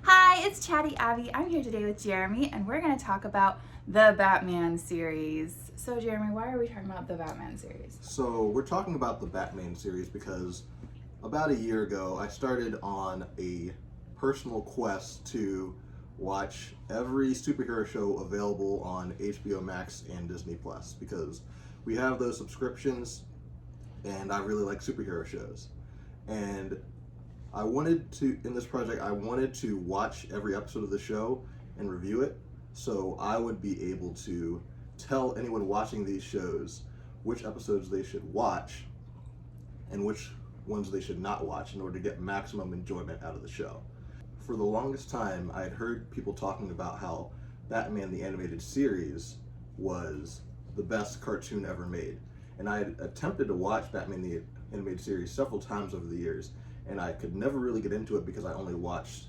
Hi, it's Chatty Abby. I'm here today with Jeremy, and we're going to talk about the Batman series. So, Jeremy, why are we talking about the Batman series? So we're talking about the Batman series because about a year ago I started on a personal quest to watch every superhero show available on HBO Max and Disney Plus because we have those subscriptions and I really like superhero shows. And in this project, I wanted to watch every episode of the show and review it so I would be able to tell anyone watching these shows which episodes they should watch and which ones they should not watch in order to get maximum enjoyment out of the show. For the longest time, I had heard people talking about how Batman the Animated Series was the best cartoon ever made. And I had attempted to watch Batman the Animated Series several times over the years, and I could never really get into it because I only watched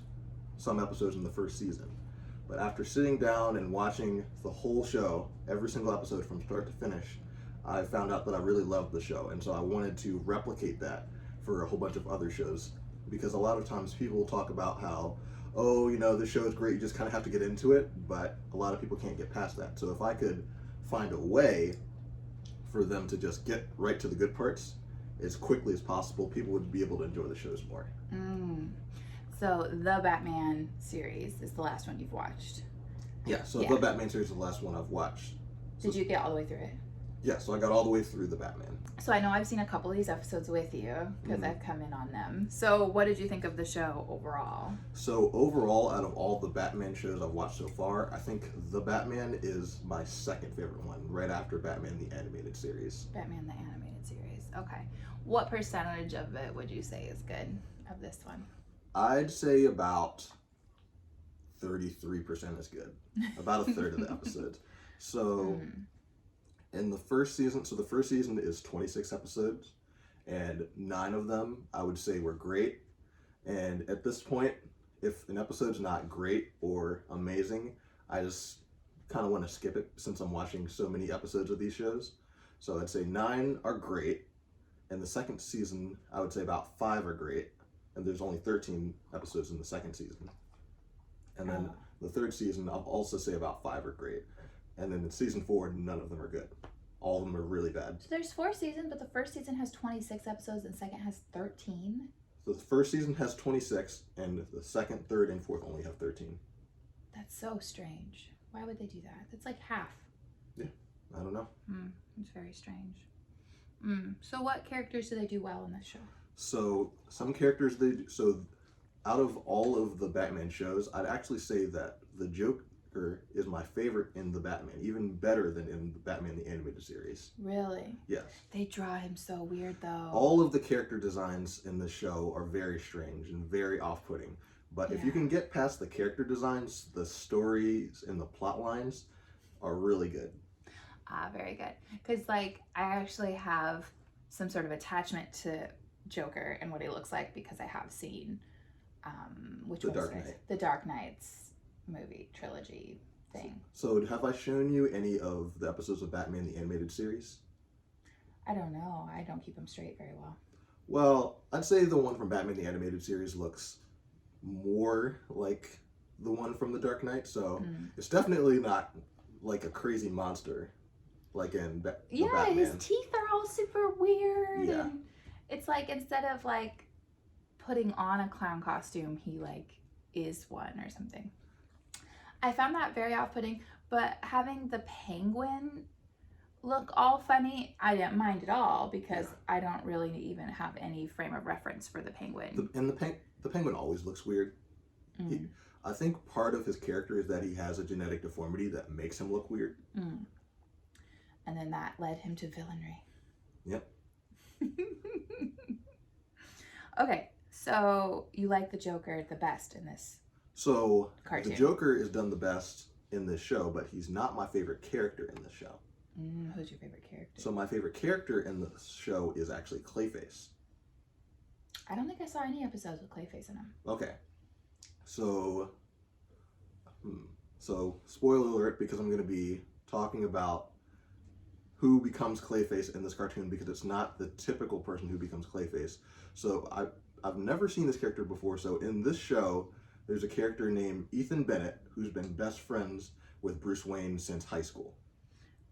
some episodes in the first season. But after sitting down and watching the whole show, every single episode from start to finish, I found out that I really loved the show, and so I wanted to replicate that for a whole bunch of other shows. Because a lot of times people talk about how, oh, this show is great, you just kind of have to get into it, but a lot of people can't get past that. So if I could find a way for them to just get right to the good parts as quickly as possible, people would be able to enjoy the shows more. So, the Batman series is the last one you've watched. Yeah, so the Batman series is the last one I've watched. Did you get all the way through it? Yeah, so I got all the way through the Batman. So, I know I've seen a couple of these episodes with you because I've come in on them. So, what did you think of the show overall? So, overall, out of all the Batman shows I've watched so far, I think The Batman is my second favorite one, right after Batman the Animated Series. Batman the Animated Series. Okay. What percentage of it would you say is good of this one? I'd say about 33% is good. About a third of the episodes. So, in the first season, the first season is 26 episodes, and 9 of them I would say were great. And at this point, if an episode's not great or amazing, I just kind of want to skip it since I'm watching so many episodes of these shows. So I'd say 9 are great. And the second season, I would say about 5 are great. And there's only 13 episodes in the second season. And then the third season, I'll also say about 5 are great. And then in season 4, none of them are good. All of them are really bad. So there's 4 seasons, but the first season has 26 episodes and the second has 13? So the first season has 26, and the second, third, and fourth only have 13. That's so strange. Why would they do that? That's like half. Yeah, I don't know. It's very strange. So what characters do they do well in this show? So some characters out of all of the Batman shows, I'd actually say that the Joker is my favorite in the Batman, even better than in the Batman the Animated Series. Really? Yes. They draw him so weird though. All of the character designs in the show are very strange and very off-putting. But if you can get past the character designs, the stories and the plot lines are really good. Very good. Because I actually have some sort of attachment to Joker and what he looks like because I have seen the Dark Knight's movie trilogy thing. So have I shown you any of the episodes of Batman the Animated Series? I don't know. I don't keep them straight very well. Well, I'd say the one from Batman the Animated Series looks more like the one from the Dark Knight, so it's definitely not like a crazy monster like in the Batman. His teeth are all super weird. Yeah. And it's like instead of putting on a clown costume, he is one or something. I found that very off-putting, but having the penguin look all funny, I didn't mind at all because I don't really even have any frame of reference for the penguin. The penguin always looks weird. I think part of his character is that he has a genetic deformity that makes him look weird. And then that led him to villainry. Yep. Okay, so you like the Joker the best in this cartoon. The Joker is done the best in this show, but he's not my favorite character in this show. Who's your favorite character? So my favorite character in the show is actually Clayface. I don't think I saw any episodes with Clayface in them. Okay. So spoiler alert, because I'm going to be talking about who becomes Clayface in this cartoon, because it's not the typical person who becomes Clayface. So I've never seen this character before. So in this show, there's a character named Ethan Bennett who's been best friends with Bruce Wayne since high school.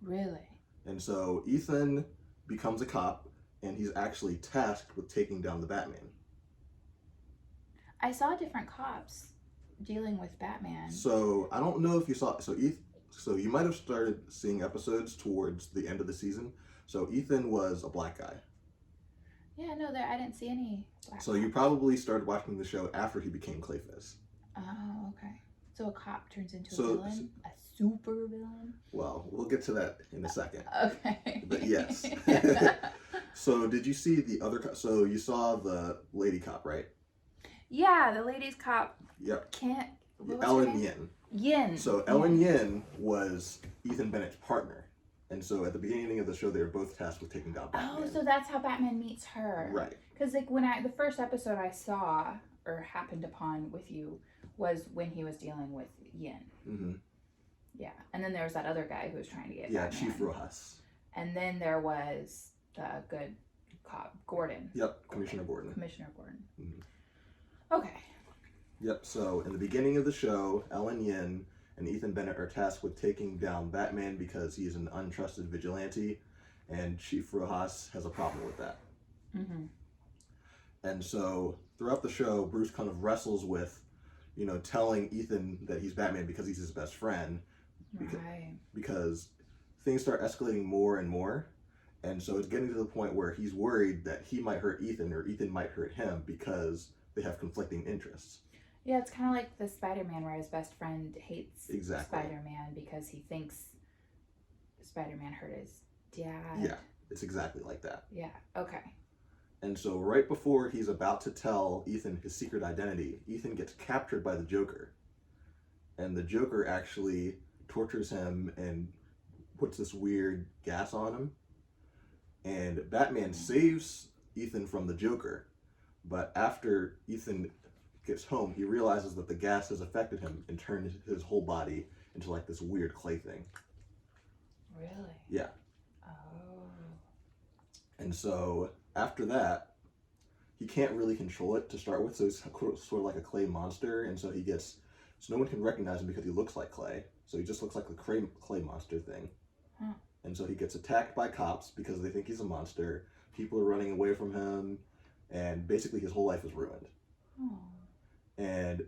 Really? And so Ethan becomes a cop, and he's actually tasked with taking down the Batman. I saw different cops dealing with Batman. So I don't know if you saw. So you might have started seeing episodes towards the end of the season. So Ethan was a black guy. Yeah, no, I didn't see any black So you probably started watching the show after he became Clayface. Oh, okay. So a cop turns into So- a villain? A super villain? Well, we'll get to that in a second. Okay. But yes. So did you see the other? So you saw the lady cop, right? Yeah, the ladies cop Yep. can't. What was her Ellen name? Yin. Yin. So Ellen Yin was Ethan Bennett's partner. And so at the beginning of the show, they were both tasked with taking down Batman. Oh, so that's how Batman meets her. Right. Because like the first episode I saw or happened upon with you was when he was dealing with Yin. Mm-hmm. Yeah, and then there was that other guy who was trying to get Yeah, Batman. Chief Rojas. And then there was the good cop Gordon. Yep, Commissioner Gordon. Commissioner Gordon. Mm-hmm. Okay. Yep, so in the beginning of the show, Ellen Yin and Ethan Bennett are tasked with taking down Batman because he's an untrusted vigilante, and Chief Rojas has a problem with that. Mm-hmm. And so throughout the show, Bruce kind of wrestles with, telling Ethan that he's Batman because he's his best friend, Right. because things start escalating more and more. And so it's getting to the point where he's worried that he might hurt Ethan or Ethan might hurt him because they have conflicting interests. Yeah, it's kind of like the Spider-Man where his best friend hates Exactly. Spider-Man because he thinks Spider-Man hurt his dad. Yeah, it's exactly like that. Yeah, okay. And so right before he's about to tell Ethan his secret identity, Ethan gets captured by the Joker. And the Joker actually tortures him and puts this weird gas on him. And Batman saves Ethan from the Joker. But after Ethan gets home, he realizes that the gas has affected him and turned his whole body into like this weird clay thing. Really? Yeah. Oh. And so after that, he can't really control it to start with, so he's sort of like a clay monster, and so no one can recognize him because he looks like clay, so he just looks like the clay monster thing. Huh. And so he gets attacked by cops because they think he's a monster, people are running away from him, and basically his whole life is ruined. Oh. And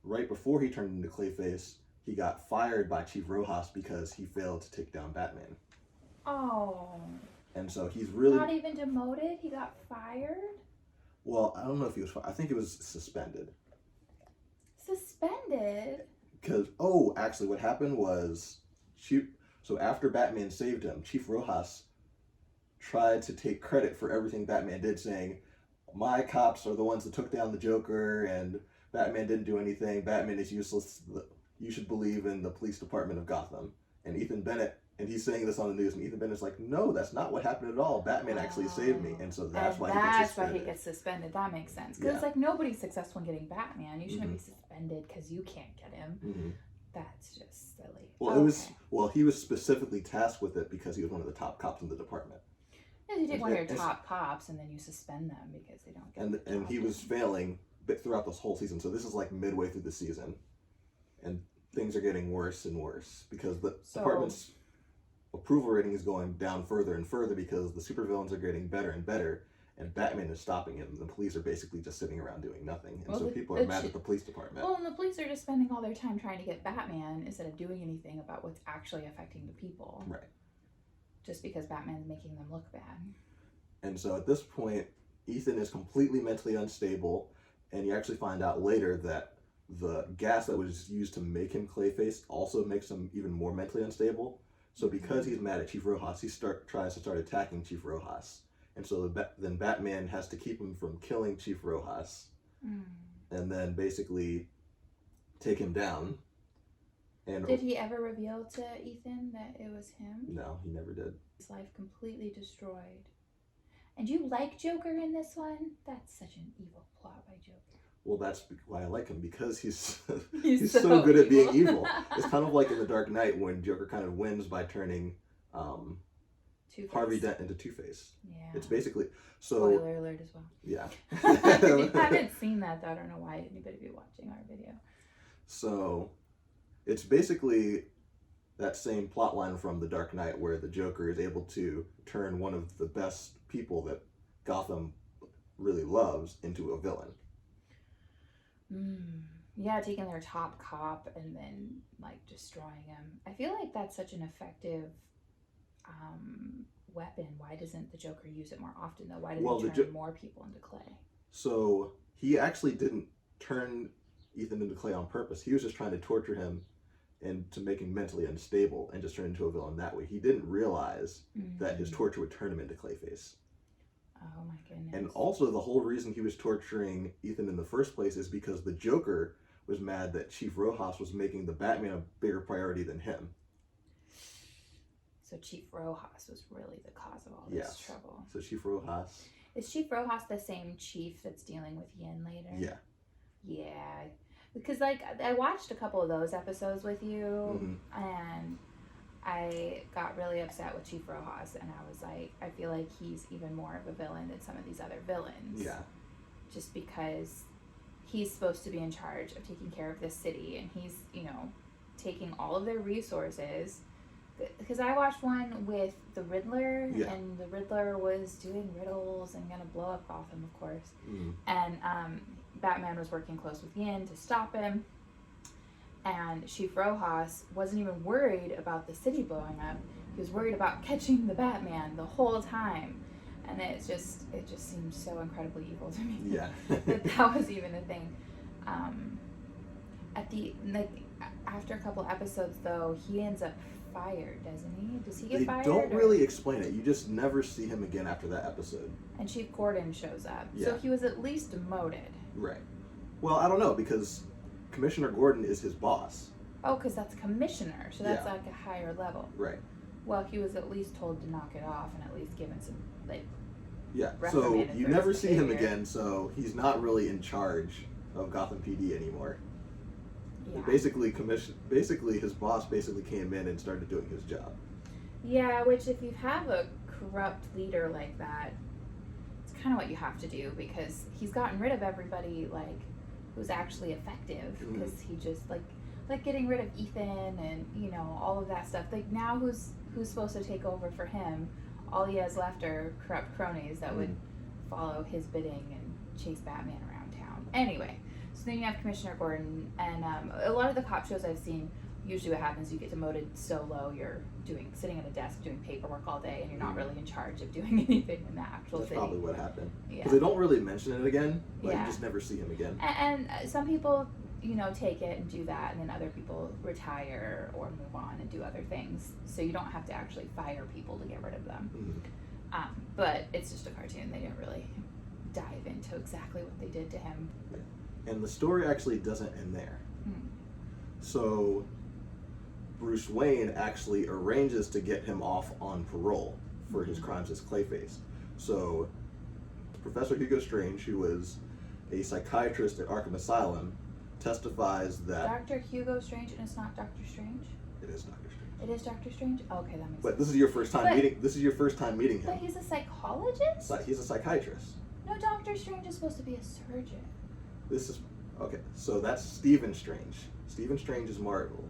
right before he turned into Clayface, he got fired by Chief Rojas because he failed to take down Batman. Oh. And so he's really... Not even demoted? He got fired? Well, I don't know if he was fired. I think it was suspended. Suspended? Because, actually what happened was, so after Batman saved him, Chief Rojas tried to take credit for everything Batman did, saying, my cops are the ones that took down the Joker, and Batman didn't do anything, Batman is useless, you should believe in the police department of Gotham. And Ethan Bennett, and he's saying this on the news, and Ethan Bennett's like, no, that's not what happened at all, Batman actually saved me, and so that's why he gets suspended. That makes sense. Because it's like nobody's successful in getting Batman. You shouldn't be suspended because you can't get him. Mm-hmm. That's just silly. Well, he was specifically tasked with it because he was one of the top cops in the department. Yeah, you take one of your top cops and then you suspend them because they don't get And he was failing throughout this whole season. So this is like midway through the season, and things are getting worse and worse because the department's approval rating is going down further and further because the supervillains are getting better and better, and Batman is stopping him. And the police are basically just sitting around doing nothing, and so people are mad at the police department. Well, and the police are just spending all their time trying to get Batman instead of doing anything about what's actually affecting the people. Right. Just because Batman's making them look bad. And so at this point, Ethan is completely mentally unstable, and you actually find out later that the gas that was used to make him Clayface also makes him even more mentally unstable. So because he's mad at Chief Rojas, he tries to start attacking Chief Rojas. And so then Batman has to keep him from killing Chief Rojas, and then basically take him down. And did he ever reveal to Ethan that it was him? No, he never did. His life completely destroyed. And you like Joker in this one? That's such an evil plot by Joker. Well, that's why I like him, because he's He's so good at being evil. evil. It's kind of like in The Dark Knight when Joker kind of wins by turning Two-Face. Harvey Dent into Two-Face. Yeah. It's basically so. Spoiler alert as well. Yeah. If you haven't seen that, though, I don't know why anybody would be watching our video. So, it's basically that same plot line from The Dark Knight where the Joker is able to turn one of the best people that Gotham really loves into a villain. Yeah, taking their top cop and then like destroying him. I feel like that's such an effective weapon. Why doesn't the Joker use it more often though? Why doesn't he turn more people into Clay? So he actually didn't turn Ethan into Clay on purpose. He was just trying to torture him and to make him mentally unstable and just turn into a villain that way. He didn't realize that his torture would turn him into Clayface. Oh my goodness. And also the whole reason he was torturing Ethan in the first place is because the Joker was mad that Chief Rojas was making the Batman a bigger priority than him. So Chief Rojas was really the cause of all this trouble. So Chief Rojas. Is Chief Rojas the same chief that's dealing with Yin later? Yeah. Yeah. Because, like, I watched a couple of those episodes with you, and I got really upset with Chief Rojas, and I was like, I feel like he's even more of a villain than some of these other villains. Yeah. Just because he's supposed to be in charge of taking care of this city, and he's, you know, taking all of their resources. Because I watched one with the Riddler, and the Riddler was doing riddles and gonna blow up Gotham, of course. And Batman was working close with Yin to stop him. And Chief Rojas wasn't even worried about the city blowing up. He was worried about catching the Batman the whole time. And it just seemed so incredibly evil to me. Yeah. that was even a thing. After a couple episodes, though, he ends up fired, doesn't he? Does he get fired? They don't really explain it. You just never see him again after that episode. And Chief Gordon shows up. Yeah. So he was at least demoted. Right. Well, I don't know, because Commissioner Gordon is his boss. Oh, because that's commissioner, so that's like a higher level. Right. Well, he was at least told to knock it off and at least given some, like, yeah. So you never see him again, so he's not really in charge of Gotham PD anymore. Yeah. Basically, his boss basically came in and started doing his job. Yeah, which if you have a corrupt leader like that, it's kind of what you have to do, because he's gotten rid of everybody, like, who's actually effective, because he just, like getting rid of Ethan and, you know, all of that stuff. Like, now who's supposed to take over for him? All he has left are corrupt cronies that would follow his bidding and chase Batman around town. Anyway, so then you have Commissioner Gordon, and a lot of the cop shows I've seen, usually what happens, you get demoted so low, you're sitting at a desk doing paperwork all day, and you're not really in charge of doing anything in the actual city. That's probably what happened. Yeah. Because they don't really mention it again, but you just never see him again. And some people, you know, take it and do that, and then other people retire or move on and do other things. So you don't have to actually fire people to get rid of them. But it's just a cartoon. They didn't really dive into exactly what they did to him. And the story actually doesn't end there. So Bruce Wayne actually arranges to get him off on parole for his crimes as Clayface. So Professor Hugo Strange, who was a psychiatrist at Arkham Asylum, testifies that Dr. Hugo Strange, and it's not Doctor Strange? It is Doctor Strange. It is Doctor Strange? Okay, that makes sense. But this is your first time meeting him. But he's a psychologist? He's a psychiatrist. No, Doctor Strange is supposed to be a surgeon. Okay, so that's Stephen Strange. Stephen Strange is Marvel.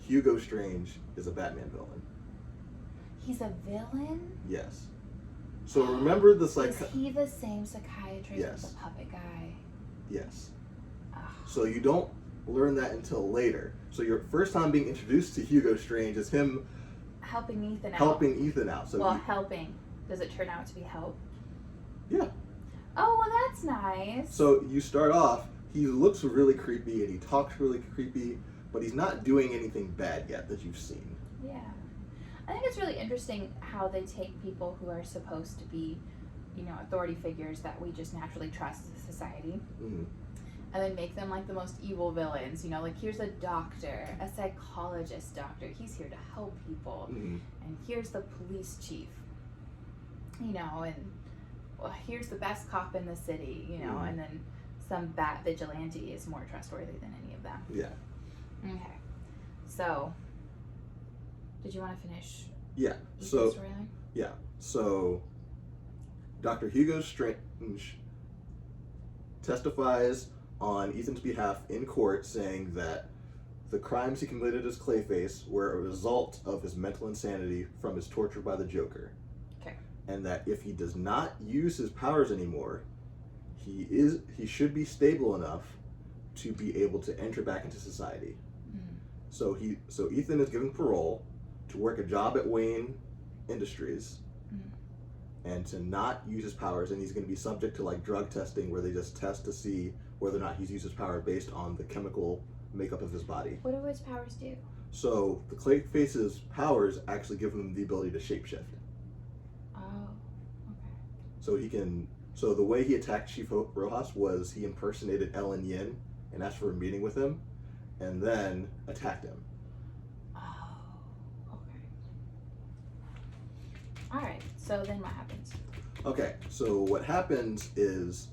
Hugo Strange is a Batman villain. He's a villain? Yes. So remember the Is he the same psychiatrist as the puppet guy? Yes. So you don't learn that until later. So your first time being introduced to Hugo Strange is him helping Ethan out. So helping. Does it turn out to be help? Yeah. Oh, well, that's nice. So you start off, he looks really creepy and he talks really creepy, but he's not doing anything bad yet that you've seen. Yeah. I think it's really interesting how they take people who are supposed to be, you know, authority figures that we just naturally trust as a society, and then make them like the most evil villains. You know, like, here's a doctor, a psychologist doctor. He's here to help people. And here's the police chief, you know, and well, here's the best cop in the city, you know, and then some bat vigilante is more trustworthy than any of them. Yeah. Okay. So, did you want to finish? Yeah. Ethan's So, storyline? Yeah. So Dr. Hugo Strange testifies on Ethan's behalf in court, saying that the crimes he committed as Clayface were a result of his mental insanity from his torture by the Joker. Okay. And that if he does not use his powers anymore, he should be stable enough to be able to enter back into society. Mm. So Ethan is given parole to work a job at Wayne Industries and to not use his powers, and he's going to be subject to like drug testing where they just test to see whether or not he's used his power based on the chemical makeup of his body. What do his powers do? So the Clayface's powers actually give him the ability to shapeshift. Oh, okay. So he can. So the way he attacked Chief Rojas was he impersonated Ellen Yin and asked for a meeting with him, and then attacked him. Oh, okay. All right. So then what happens? Okay. So what happens is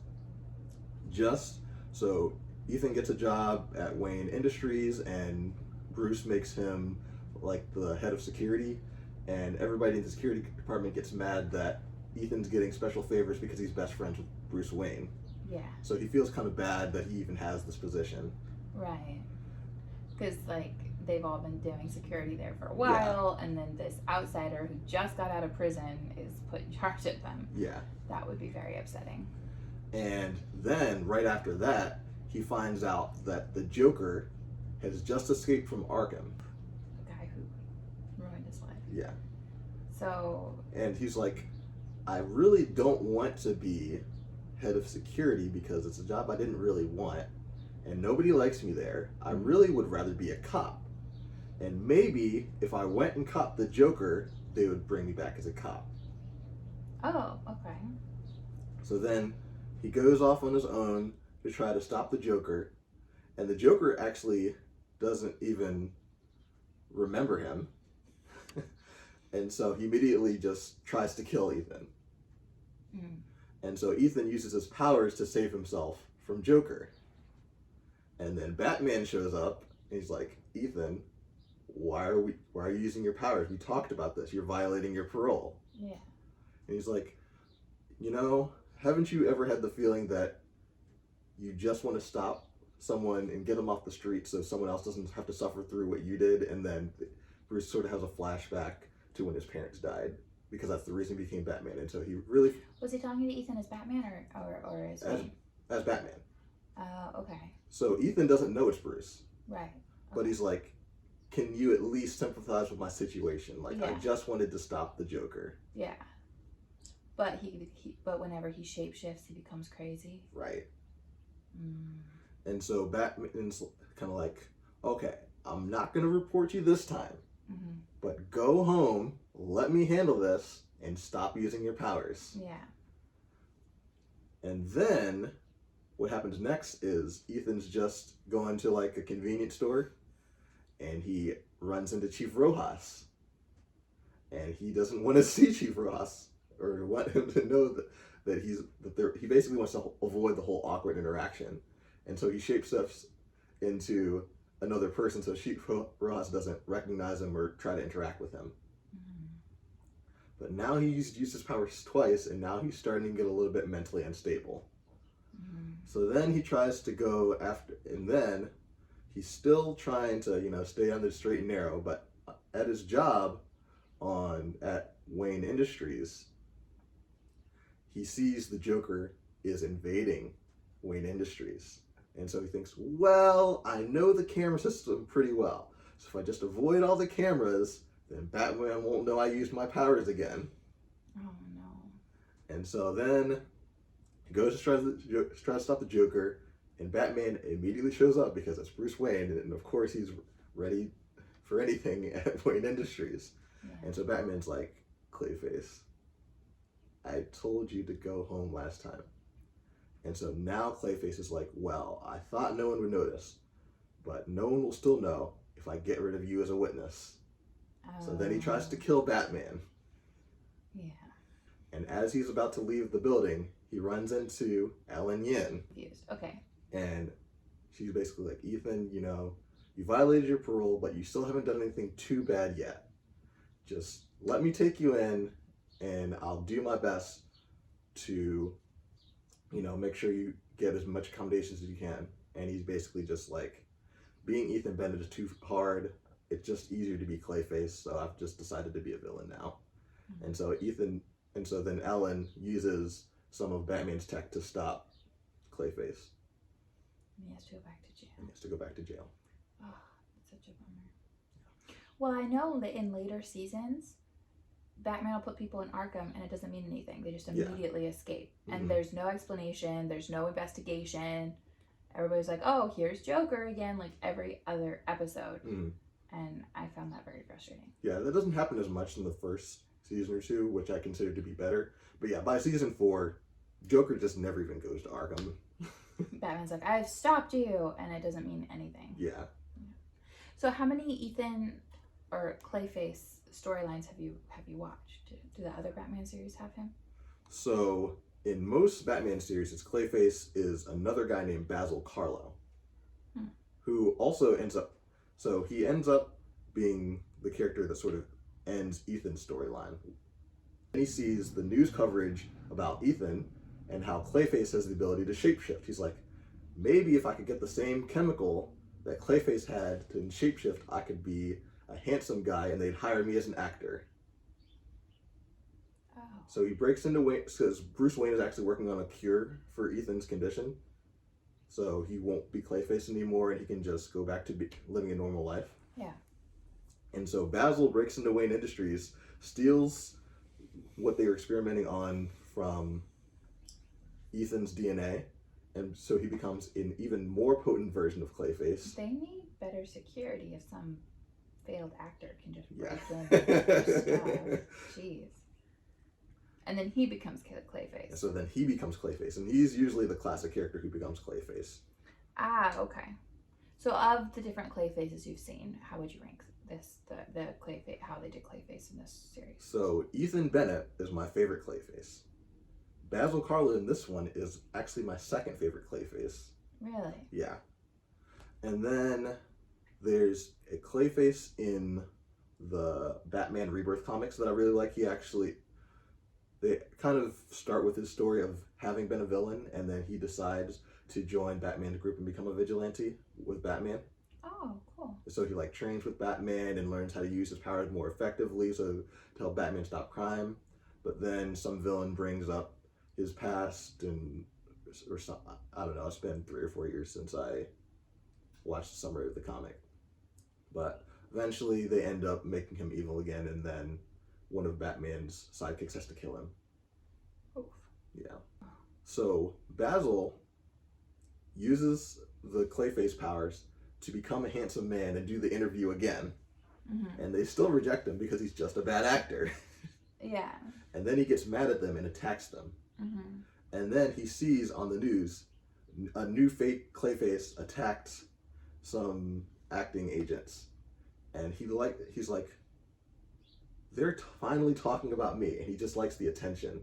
so Ethan gets a job at Wayne Industries, and Bruce makes him like the head of security, and everybody in the security department gets mad that Ethan's getting special favors because he's best friends with Bruce Wayne. Yeah. So he feels kind of bad that he even has this position. Right. Because like they've all been doing security there for a while, and then this outsider who just got out of prison is put in charge of them. Yeah. That would be very upsetting. And then right after that, he finds out that the Joker has just escaped from Arkham. The guy who ruined his life. Yeah. So. And he's like, I really don't want to be head of security because it's a job I didn't really want, and nobody likes me there. I really would rather be a cop. And maybe if I went and caught the Joker, they would bring me back as a cop. Oh, okay. So then he goes off on his own to try to stop the Joker, and the Joker actually doesn't even remember him. And so he immediately just tries to kill Ethan. Mm. And so Ethan uses his powers to save himself from Joker. And then Batman shows up, and he's like, Ethan, why are you using your powers? We talked about this. You're violating your parole. Yeah. And he's like, haven't you ever had the feeling that you just want to stop someone and get them off the street so someone else doesn't have to suffer through what you did? And then Bruce sort of has a flashback to when his parents died, because that's the reason he became Batman. And so he really... Was he talking to Ethan as Batman or as Wayne? As Batman. Okay. So Ethan doesn't know it's Bruce. Right. Okay. But he's like, can you at least sympathize with my situation? Like, Yeah. I just wanted to stop the Joker. Yeah. But but whenever he shapeshifts, he becomes crazy. Right. Mm. And so Batman's kind of like, okay, I'm not going to report you this time, but go home, let me handle this, and stop using your powers. Yeah. And then what happens next is Ethan's just going to like a convenience store, and he runs into Chief Rojas. And he doesn't want to see Chief Rojas, or want him to know that he basically wants to avoid the whole awkward interaction. And so he shapeshifts into another person so Chief Rojas doesn't recognize him or try to interact with him. But now he's used his powers twice, and now he's starting to get a little bit mentally unstable. So then he tries to go after, and then he's still trying to, stay on the straight and narrow, but at his job at Wayne Industries, he sees the Joker is invading Wayne Industries. And so he thinks, well, I know the camera system pretty well. So if I just avoid all the cameras, then Batman won't know I used my powers again. Oh, no. And so then he goes to try to stop the Joker, and Batman immediately shows up because it's Bruce Wayne, and of course he's ready for anything at Wayne Industries. Yeah. And so Batman's like, Clayface, I told you to go home last time. And so now Clayface is like, well, I thought no one would notice, but no one will still know if I get rid of you as a witness. So then he tries to kill Batman. Yeah. And as he's about to leave the building, he runs into Ellen Yin. Confused. Okay. And she's basically like, Ethan, you violated your parole, but you still haven't done anything too bad yet. Just let me take you in, and I'll do my best to, make sure you get as much accommodations as you can. And he's basically just like, being Ethan Bennett is too hard. It's just easier to be Clayface, so I've just decided to be a villain now. Mm-hmm. And so then Ellen uses some of Batman's tech to stop Clayface. And he has to go back to jail. Oh, that's such a bummer. Well, I know that in later seasons, Batman will put people in Arkham and it doesn't mean anything. They just immediately escape. Mm-hmm. And there's no explanation, there's no investigation. Everybody's like, oh, here's Joker again, like every other episode. Mm. And I found that very frustrating. Yeah, that doesn't happen as much in the first season or two, which I consider to be better. But yeah, by season 4, Joker just never even goes to Arkham. Batman's like, I've stopped you, and it doesn't mean anything. Yeah. So how many Ethan or Clayface storylines have you watched? Do the other Batman series have him? So in most Batman series, it's Clayface is another guy named Basil Karlo, who also ends up being the character that sort of ends Ethan's storyline. And he sees the news coverage about Ethan and how Clayface has the ability to shapeshift. He's like, maybe if I could get the same chemical that Clayface had to shapeshift, I could be a handsome guy and they'd hire me as an actor. Oh. So he breaks into Wayne, because Bruce Wayne is actually working on a cure for Ethan's condition. So he won't be Clayface anymore and he can just go back to living a normal life. Yeah. And so Basil breaks into Wayne Industries, steals what they were experimenting on from Ethan's DNA, and so he becomes an even more potent version of Clayface. They need better security if some failed actor can just break in their stuff. Jeez. And then he becomes Clayface. And so then he becomes Clayface, and he's usually the classic character who becomes Clayface. Ah, okay. So of the different Clayfaces you've seen, how would you rank the Clayface, how they did Clayface in this series? So Ethan Bennett is my favorite Clayface. Basil Karlo in this one is actually my second favorite Clayface. Really? Yeah. And then there's a Clayface in the Batman Rebirth comics that I really like. They kind of start with his story of having been a villain, and then he decides to join Batman's group and become a vigilante with Batman. Oh, cool. So he trains with Batman and learns how to use his powers more effectively to help Batman stop crime. But then some villain brings up his past or some, I don't know, it's been 3 or 4 years since I watched the summary of the comic. But eventually they end up making him evil again, and then one of Batman's sidekicks has to kill him. Oof. Yeah. So Basil uses the Clayface powers to become a handsome man and do the interview again. Mm-hmm. And they still reject him because he's just a bad actor. Yeah. And then he gets mad at them and attacks them. Mm-hmm. And then he sees on the news a new fake Clayface attacked some acting agents. And he's like, they're finally talking about me. And he just likes the attention.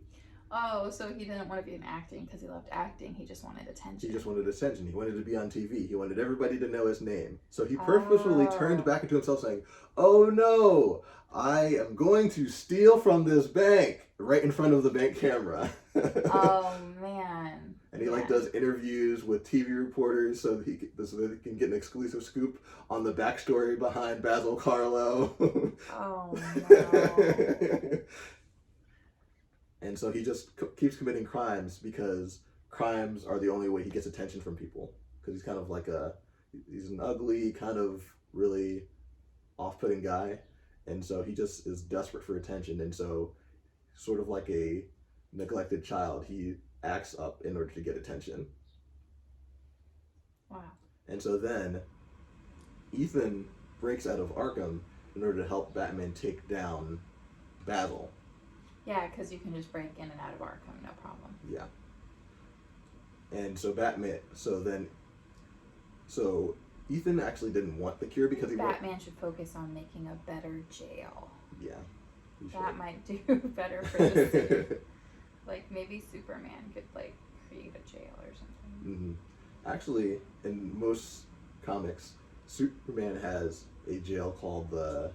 Oh, so he didn't want to be in acting because he loved acting. He just wanted attention. He just wanted attention. He wanted to be on TV. He wanted everybody to know his name. So he purposefully turned back into himself saying, oh no, I am going to steal from this bank, right in front of the bank camera. Oh, man. And he does interviews with TV reporters so that he can get an exclusive scoop on the backstory behind Basil Karlo. Oh, no. And so he just keeps committing crimes because crimes are the only way he gets attention from people. Because he's kind of he's an ugly, kind of really off-putting guy. And so he just is desperate for attention. And so sort of like a neglected child, he acts up in order to get attention. Wow. And so then Ethan breaks out of Arkham in order to help Batman take down Basil. Yeah, because you can just break in and out of Arkham, no problem. Yeah. And so Ethan actually didn't want the cure because Batman should focus on making a better jail. Yeah. That might do better for the city. Maybe Superman could create a jail or something. Mm-hmm. Actually, in most comics, Superman has a jail called the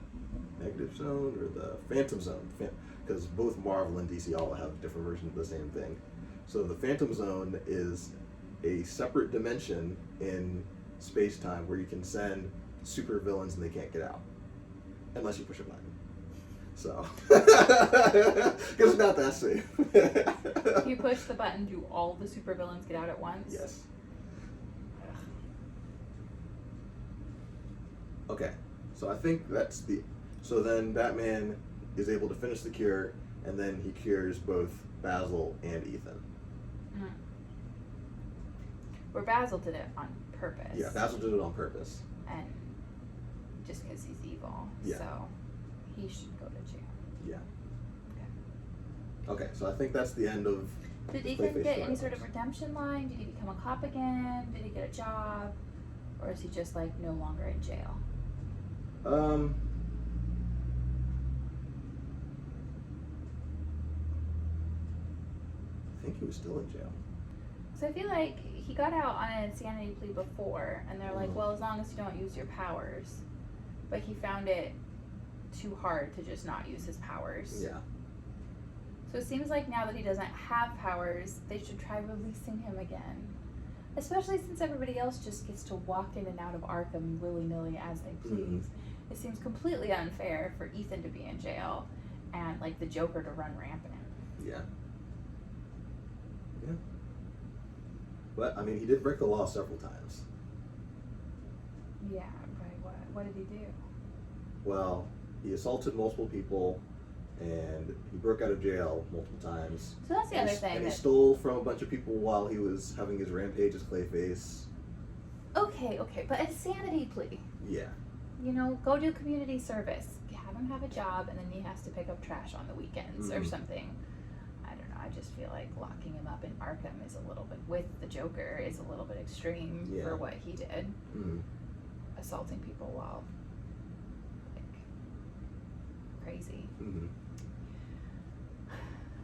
Negative Zone or the Phantom Zone. because both Marvel and DC all have different versions of the same thing. So the Phantom Zone is a separate dimension in space-time where you can send super villains and they can't get out. Unless you push a button. So, because it's not that safe. If you push the button, do all the supervillains get out at once? Yes. Okay, so I think that's the... So then Batman is able to finish the cure, and then he cures both Basil and Ethan. Mm. Where Basil did it on purpose. Yeah, Basil did it on purpose. And just because he's evil. Yeah. So he should go to jail. Yeah. Okay, so I think that's the end of... Did Ethan get any sort of redemption line? Did he become a cop again? Did he get a job? Or is he just like no longer in jail? I think he was still in jail. So I feel like he got out on an insanity plea before, and they're like, well, as long as you don't use your powers. But he found it too hard to just not use his powers. Yeah. So it seems like now that he doesn't have powers, they should try releasing him again. Especially since everybody else just gets to walk in and out of Arkham willy-nilly as they please. Mm-hmm. It seems completely unfair for Ethan to be in jail and like the Joker to run rampant. Yeah. Yeah. But, I mean, he did break the law several times. Yeah, right. What did he do? Well, he assaulted multiple people, and he broke out of jail multiple times. So that's the other thing. And he stole from a bunch of people while he was having his rampage as Clayface. Okay, but a sanity plea. Yeah. You know, go do community service. Have him have a job, and then he has to pick up trash on the weekends or something. I don't know. I just feel like locking him up in Arkham is a little bit, with the Joker, is a little bit extreme for what he did. Mm-hmm. Assaulting people while, like, crazy. Mm-hmm.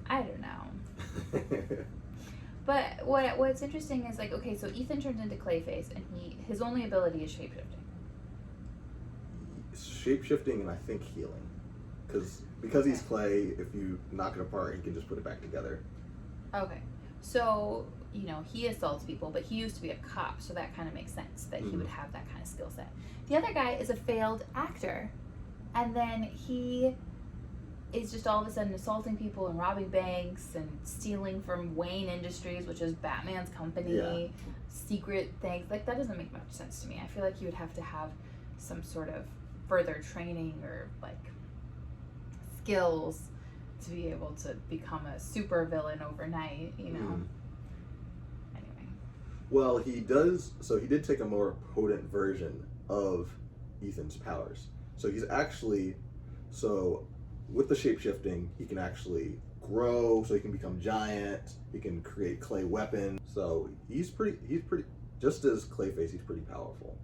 I don't know. But what's interesting is, like, okay, so Ethan turns into Clayface, and his only ability is shapeshifting. Shapeshifting and I think healing. Because he's clay, if you knock it apart, he can just put it back together. Okay. So, you know, he assaults people, but he used to be a cop, so that kind of makes sense that he would have that kind of skill set. The other guy is a failed actor, and then he is just all of a sudden assaulting people and robbing banks and stealing from Wayne Industries, which is Batman's company, secret things. Like, that doesn't make much sense to me. I feel like you would have to have some sort of further training or, like, skills to be able to become a super villain overnight, you know? Anyway. Well, he did take a more potent version of Ethan's powers. So he's actually, with the shapeshifting, he can actually grow, so he can become giant, he can create clay weapons. So he's pretty, just as Clayface, he's pretty powerful.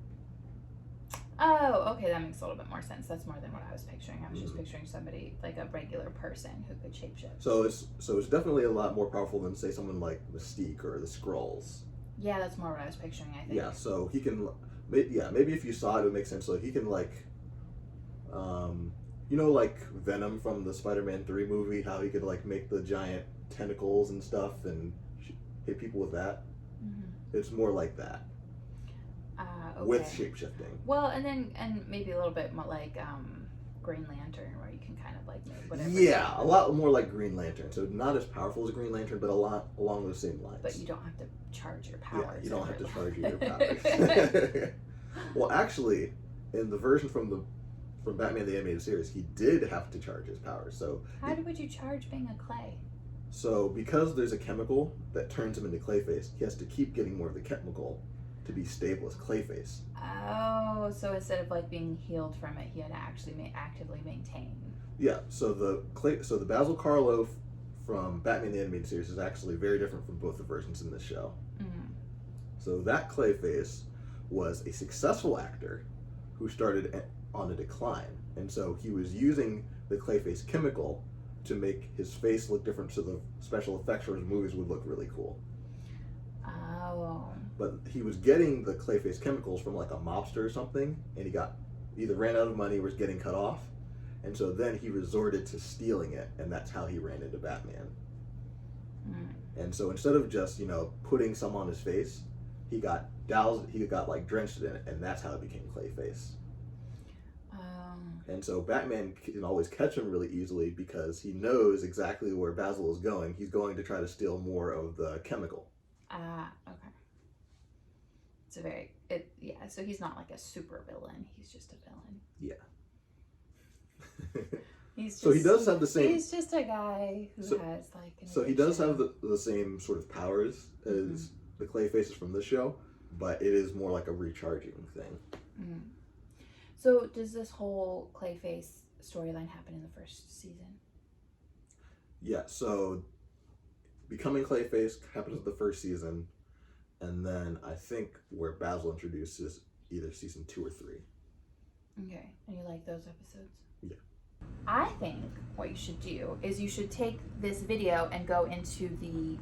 Oh, okay, that makes a little bit more sense. That's more than what I was picturing. I was just picturing somebody, like a regular person who could shapeshift. So it's definitely a lot more powerful than, say, someone like Mystique or the Skrulls. Yeah, that's more what I was picturing, I think. Yeah, so he can, maybe if you saw it, it would make sense. So he can, like, you know, like Venom from the Spider-Man 3 movie, how he could, like, make the giant tentacles and stuff and hit people with that? Mm-hmm. It's more like that. Okay. With shapeshifting. Well, and maybe a little bit more like Green Lantern, where you can kind of like make whatever. Yeah, a lot more like Green Lantern. So not as powerful as Green Lantern, but a lot along those same lines. But you don't have to charge your powers. Yeah, you don't have to charge your powers. Well, actually, in the version from Batman the Animated Series, he did have to charge his powers. So would you charge being a clay? So because there's a chemical that turns him into Clayface, he has to keep getting more of the chemical to be stable as Clayface. Oh, so instead of like being healed from it, he had to actually actively maintain. Yeah. So the Basil Karlo from Batman the Animated Series is actually very different from both the versions in this show. Mm-hmm. So that Clayface was a successful actor who started on a decline, and so he was using the Clayface chemical to make his face look different, so the special effects for his movies would look really cool. Oh. But he was getting the Clayface chemicals from like a mobster or something, and he either ran out of money or was getting cut off, And so then he resorted to stealing it, and that's how he ran into Batman. And so instead of just, putting some on his face, he got doused, he got like drenched in it, and that's how it became Clayface. And so Batman can always catch him really easily because he knows exactly where Basil is going. He's going to try to steal more of the chemical. Okay. So he's not like a super villain. He's just a villain. Yeah. So he does have the same. He's just a guy who has like. So he does have the same sort of powers as the Clayfaces from this show, but it is more like a recharging thing. Mm-hmm. So does this whole Clayface storyline happen in the first season? Yeah. So becoming Clayface happens in the first season, and then I think where Basil introduces either season 2 or 3. Okay, and you like those episodes? Yeah. I think what you should do is you should take this video and go into the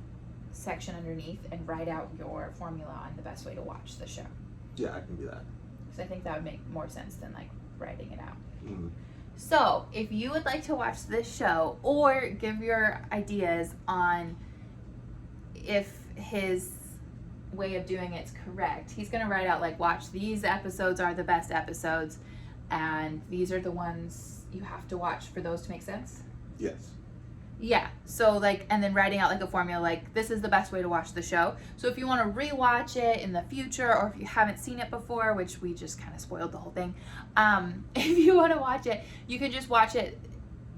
section underneath and write out your formula on the best way to watch the show. Yeah, I can do that. Because I think that would make more sense than like writing it out. Mm-hmm. So if you would like to watch this show or give your ideas on if his way of doing it's correct, he's going to write out like, watch, these episodes are the best episodes and these are the ones you have to watch for those to make sense. Yes. Yeah. So like, and then writing out like a formula, like this is the best way to watch the show. So if you want to rewatch it in the future, or if you haven't seen it before, which we just kind of spoiled the whole thing. If you want to watch it, you can just watch it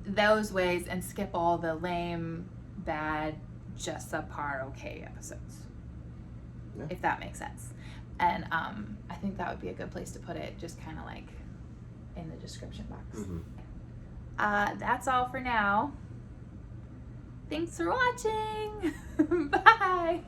those ways and skip all the lame, bad, just subpar, okay episodes. Yeah. If that makes sense. And I think that would be a good place to put it, just kind of like in the description box. Mm-hmm. That's all for now. Thanks for watching. Bye.